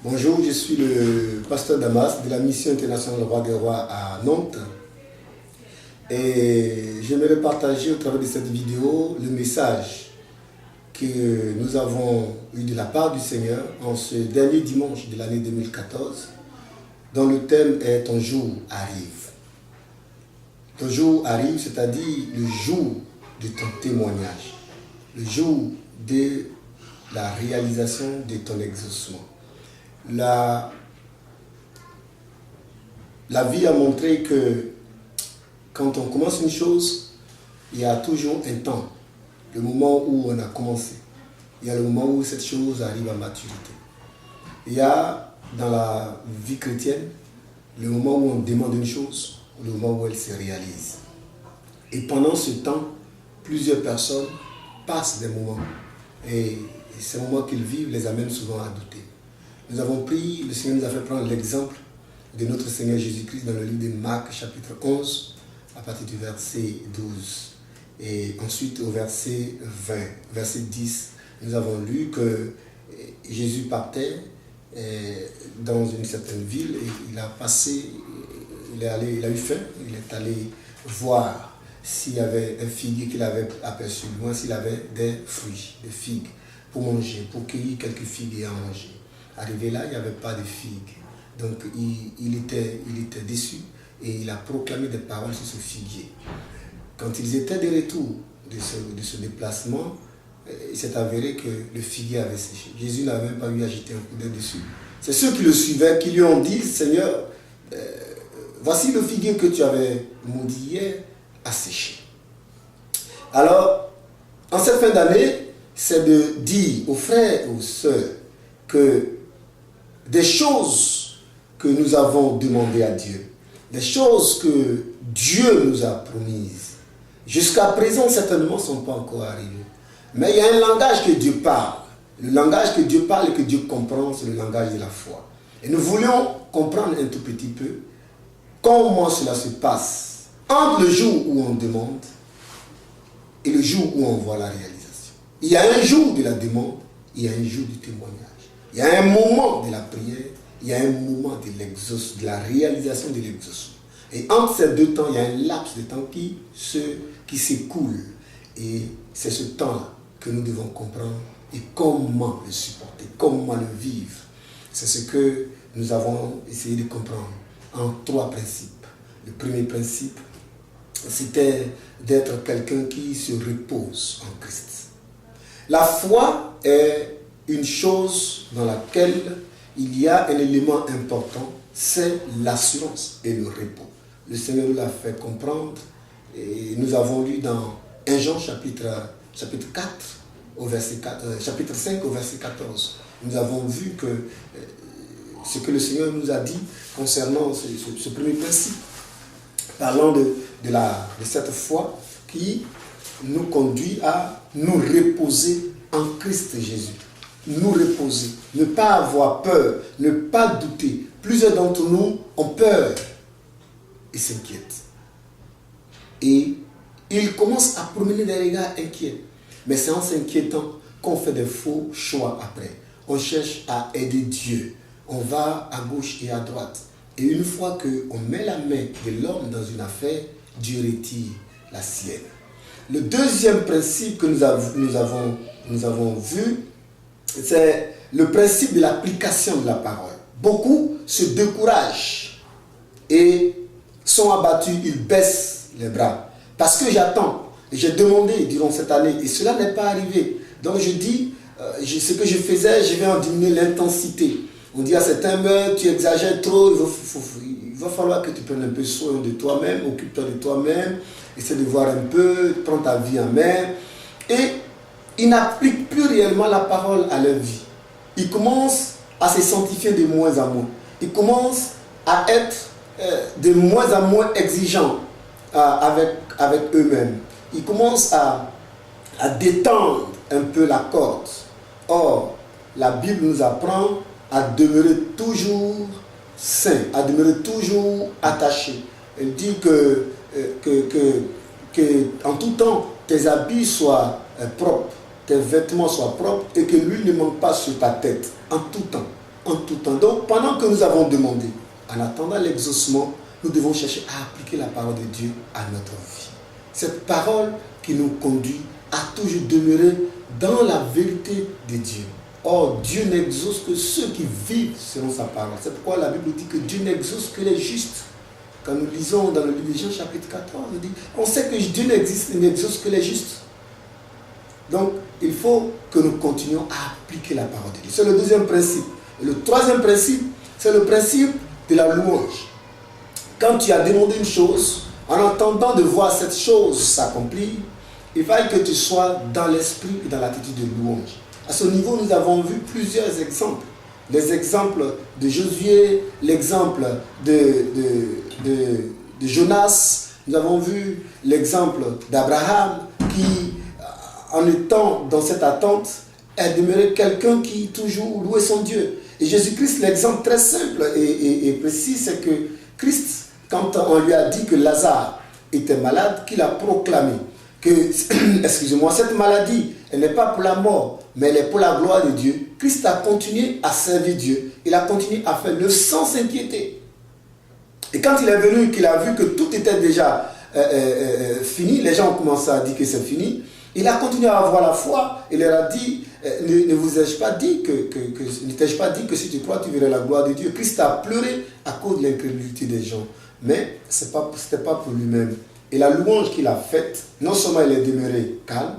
Bonjour, je suis le pasteur Damas de la mission internationale Roi des Rois à Nantes. Et j'aimerais partager au travers de cette vidéo le message que nous avons eu de la part du Seigneur en ce dernier dimanche de l'année 2014, dont le thème est « Ton jour arrive ». Ton jour arrive, c'est-à-dire le jour de ton témoignage, le jour de la réalisation de ton exaucement. La vie a montré que quand on commence une chose, il y a toujours un temps, le moment où on a commencé. Il y a le moment où cette chose arrive à maturité. Il y a dans la vie chrétienne le moment où on demande une chose, le moment où elle se réalise. Et pendant ce temps, plusieurs personnes passent des moments. Et ces moments qu'ils vivent les amènent souvent à douter. Nous avons pris, le Seigneur nous a fait prendre l'exemple de notre Seigneur Jésus-Christ dans le livre de Marc, chapitre 11, à partir du verset 12. Et ensuite au verset 20, verset 10, nous avons lu que Jésus partait dans une certaine ville et il a passé, il a eu faim, il est allé voir s'il y avait un figuier qu'il avait aperçu, loin s'il avait des fruits, des figues, pour manger, pour cueillir quelques figues et à manger. Arrivé là, il n'y avait pas de figues. Donc il était déçu et il a proclamé des paroles sur ce figuier. Quand ils étaient de retour de ce déplacement, il s'est avéré que le figuier avait séché. Jésus n'avait même pas eu à jeter un coup d'œil dessus. C'est ceux qui le suivaient qui lui ont dit, Seigneur, voici le figuier que tu avais maudit hier a séché. Alors, en cette fin d'année, c'est de dire aux frères et aux sœurs que des choses que nous avons demandées à Dieu, des choses que Dieu nous a promises, jusqu'à présent certainement ne sont pas encore arrivées. Mais il y a un langage que Dieu parle. Le langage que Dieu parle et que Dieu comprend, c'est le langage de la foi. Et nous voulions comprendre un tout petit peu comment cela se passe entre le jour où on demande et le jour où on voit la réalisation. Il y a un jour de la demande, il y a un jour du témoignage. Il y a un moment de la prière, il y a un moment de la réalisation de l'exaucement. Et entre ces deux temps, il y a un laps de temps qui s'écoule. Et c'est ce temps-là que nous devons comprendre et comment le supporter, comment le vivre. C'est ce que nous avons essayé de comprendre en trois principes. Le premier principe, c'était d'être quelqu'un qui se repose en Christ. La foi est une chose dans laquelle il y a un élément important, c'est l'assurance et le repos. Le Seigneur nous l'a fait comprendre et nous avons lu dans 1 Jean chapitre 4, chapitre 5 au verset 14. Nous avons vu que ce que le Seigneur nous a dit concernant ce premier principe, parlant de cette foi qui nous conduit à nous reposer en Christ Jésus. Nous reposer, ne pas avoir peur, ne pas douter. Plusieurs d'entre nous ont peur et s'inquiètent. Et ils commencent à promener des regards inquiets. Mais c'est en s'inquiétant qu'on fait des faux choix après. On cherche à aider Dieu. On va à gauche et à droite. Et une fois qu'on met la main de l'homme dans une affaire, Dieu retire la sienne. Le deuxième principe que nous avons vu, c'est le principe de l'application de la parole. Beaucoup se découragent et sont abattus, ils baissent les bras. Parce que j'attends, et j'ai demandé durant cette année, et cela n'est pas arrivé. Donc je dis, ce que je faisais, je vais en diminuer l'intensité. On dit à certains, mais tu exagères trop, il va falloir que tu prennes un peu soin de toi-même, occupe-toi de toi-même, essaie de voir un peu, prends ta vie en main. Et ils n'appliquent plus réellement la parole à leur vie. Ils commencent à se sanctifier de moins en moins. Ils commencent à être de moins en moins exigeants avec eux-mêmes. Ils commencent à détendre un peu la corde. Or, la Bible nous apprend à demeurer toujours saint, à demeurer toujours attaché. Elle dit que en tout temps, tes habits soient propres, tes vêtements soient propres et que l'huile ne manque pas sur ta tête en tout temps. en tout temps. Donc, pendant que nous avons demandé, en attendant l'exaucement, nous devons chercher à appliquer la parole de Dieu à notre vie. Cette parole qui nous conduit à toujours demeurer dans la vérité de Dieu. Or, Dieu n'exauce que ceux qui vivent selon sa parole. C'est pourquoi la Bible dit que Dieu n'exauce que les justes. Quand nous lisons dans le livre de Jean chapitre 14, on dit, on sait que Dieu n'exauce que les justes. Donc, il faut que nous continuions à appliquer la parole de Dieu. C'est le deuxième principe. Et le troisième principe, c'est le principe de la louange. Quand tu as demandé une chose, en attendant de voir cette chose s'accomplir, il faut que tu sois dans l'esprit et dans l'attitude de louange. À ce niveau, nous avons vu plusieurs exemples. Les exemples de Josué, l'exemple de Jonas. Nous avons vu l'exemple d'Abraham qui, en étant dans cette attente, est demeuré quelqu'un qui toujours louait son Dieu. Et Jésus-Christ, l'exemple très simple et précis, c'est que Christ, quand on lui a dit que Lazare était malade, qu'il a proclamé que, excusez-moi, cette maladie, elle n'est pas pour la mort, mais elle est pour la gloire de Dieu. Christ a continué à servir Dieu. Il a continué à faire l'œuvre sans s'inquiéter. Et quand il est venu, qu'il a vu que tout était déjà fini, les gens ont commencé à dire que c'est fini. Il a continué à avoir la foi. Il leur a dit, ne vous ai-je pas dit que si tu crois, tu verras la gloire de Dieu. Christ a pleuré à cause de l'incrédulité des gens. Mais ce n'était pas pour lui-même. Et la louange qu'il a faite, non seulement il est demeuré calme,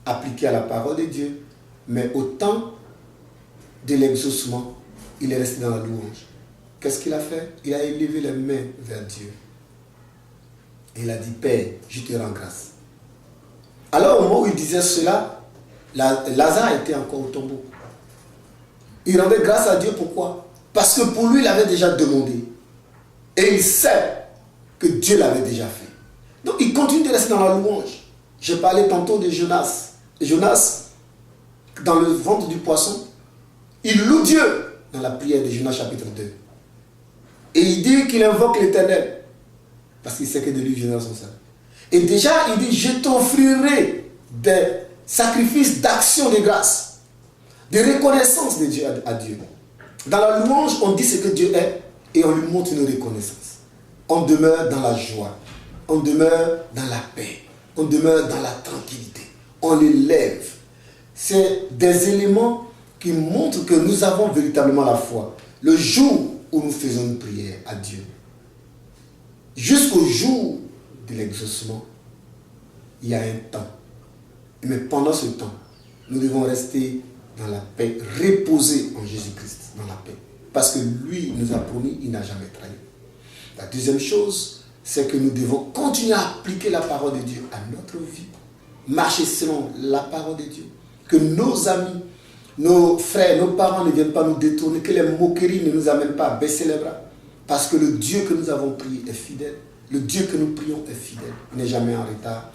appliqué à la parole de Dieu, mais au temps de l'exaucement, il est resté dans la louange. Qu'est-ce qu'il a fait? Il a élevé les mains vers Dieu. Et il a dit, Père, je te rends grâce. Alors au moment où il disait cela, Lazare était encore au tombeau. Il rendait grâce à Dieu, pourquoi? Parce que pour lui, il avait déjà demandé. Et il sait que Dieu l'avait déjà fait. Donc il continue de rester dans la louange. J'ai parlé tantôt de Jonas. Jonas, dans le ventre du poisson, il loue Dieu dans la prière de Jonas chapitre 2. Et il dit qu'il invoque l'Éternel. Parce qu'il sait que de lui viendra son salut. Et déjà, il dit, je t'offrirai des sacrifices d'action de grâce, de reconnaissance de Dieu à Dieu. Dans la louange, on dit ce que Dieu est et on lui montre une reconnaissance. On demeure dans la joie, on demeure dans la paix, on demeure dans la tranquillité, on l'élève. C'est des éléments qui montrent que nous avons véritablement la foi. Le jour où nous faisons une prière à Dieu, jusqu'au jour de l'exaucement, il y a un temps. Mais pendant ce temps, nous devons rester dans la paix, reposer en Jésus-Christ, dans la paix. Parce que lui nous a promis, il n'a jamais trahi. La deuxième chose, c'est que nous devons continuer à appliquer la parole de Dieu à notre vie. Marcher selon la parole de Dieu. Que nos amis, nos frères, nos parents ne viennent pas nous détourner, que les moqueries ne nous amènent pas à baisser les bras. Parce que le Dieu que nous avons prié est fidèle. Le Dieu que nous prions est fidèle. Il n'est jamais en retard.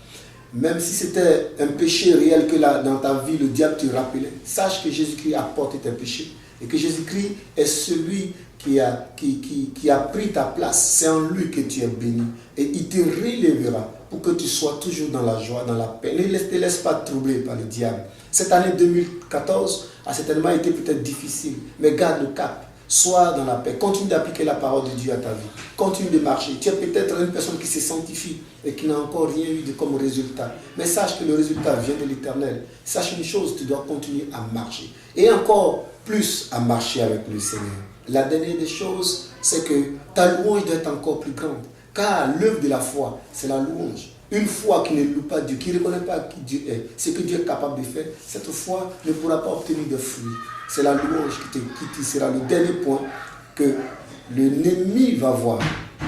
Même si c'était un péché réel que là, dans ta vie, le diable te rappelait, sache que Jésus-Christ a porté tes péchés. Et que Jésus-Christ est celui qui a pris ta place. C'est en lui que tu es béni. Et il te relèvera pour que tu sois toujours dans la joie, dans la paix. Ne te laisse pas troubler par le diable. Cette année 2014 a certainement été peut-être difficile, mais garde le cap. Sois dans la paix. Continue d'appliquer la parole de Dieu à ta vie. Continue de marcher. Tu es peut-être une personne qui se sanctifie et qui n'a encore rien eu comme résultat. Mais sache que le résultat vient de l'Éternel. Sache une chose, tu dois continuer à marcher. Et encore plus à marcher avec le Seigneur. La dernière des choses, c'est que ta louange doit être encore plus grande. Car l'œuvre de la foi, c'est la louange. Une foi qui ne loue pas Dieu, qui ne reconnaît pas qui Dieu est, ce que Dieu est capable de faire, cette foi ne pourra pas obtenir de fruits. C'est la louange qui sera le dernier point que l'ennemi va voir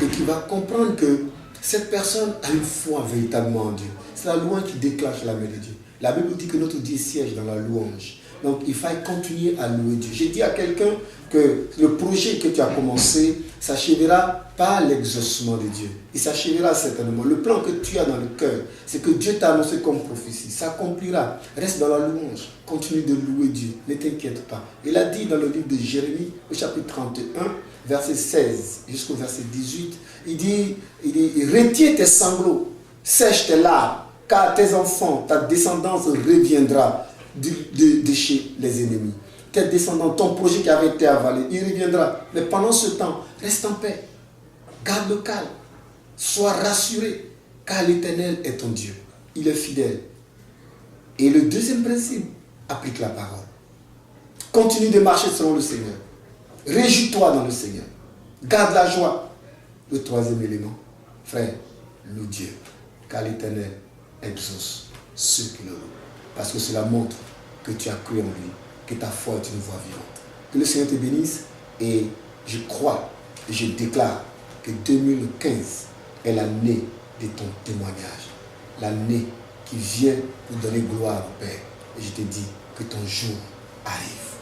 et qui va comprendre que cette personne a une foi véritablement en Dieu. C'est la louange qui déclenche la main de Dieu. La Bible dit que notre Dieu siège dans la louange. Donc il faut continuer à louer Dieu. J'ai dit à quelqu'un que le projet que tu as commencé s'achèvera par l'exaucement de Dieu. Il s'achèvera certainement. Le plan que tu as dans le cœur, c'est que Dieu t'a annoncé comme prophétie. Ça accomplira. Reste dans la louange. Continue de louer Dieu. Ne t'inquiète pas. Il a dit dans le livre de Jérémie, au chapitre 31, verset 16 jusqu'au verset 18, il dit, retiens tes sanglots, sèche tes larmes, car tes enfants, ta descendance reviendra de chez les ennemis. tes descendants, ton projet qui avait été avalé, il reviendra. Mais pendant ce temps, reste en paix. Garde le calme. Sois rassuré, car l'Éternel est ton Dieu. Il est fidèle. Et le deuxième principe, applique la parole. Continue de marcher selon le Seigneur. Réjouis-toi dans le Seigneur. Garde la joie. Le troisième élément, frère, loue Dieu, car l'Éternel exauce ceux qui le louent. Parce que cela montre que tu as cru en lui, que ta foi est une voie vivante. Que le Seigneur te bénisse et je crois et je déclare que 2015 est l'année de ton témoignage. L'année qui vient pour donner gloire au Père. Et je te dis que ton jour arrive.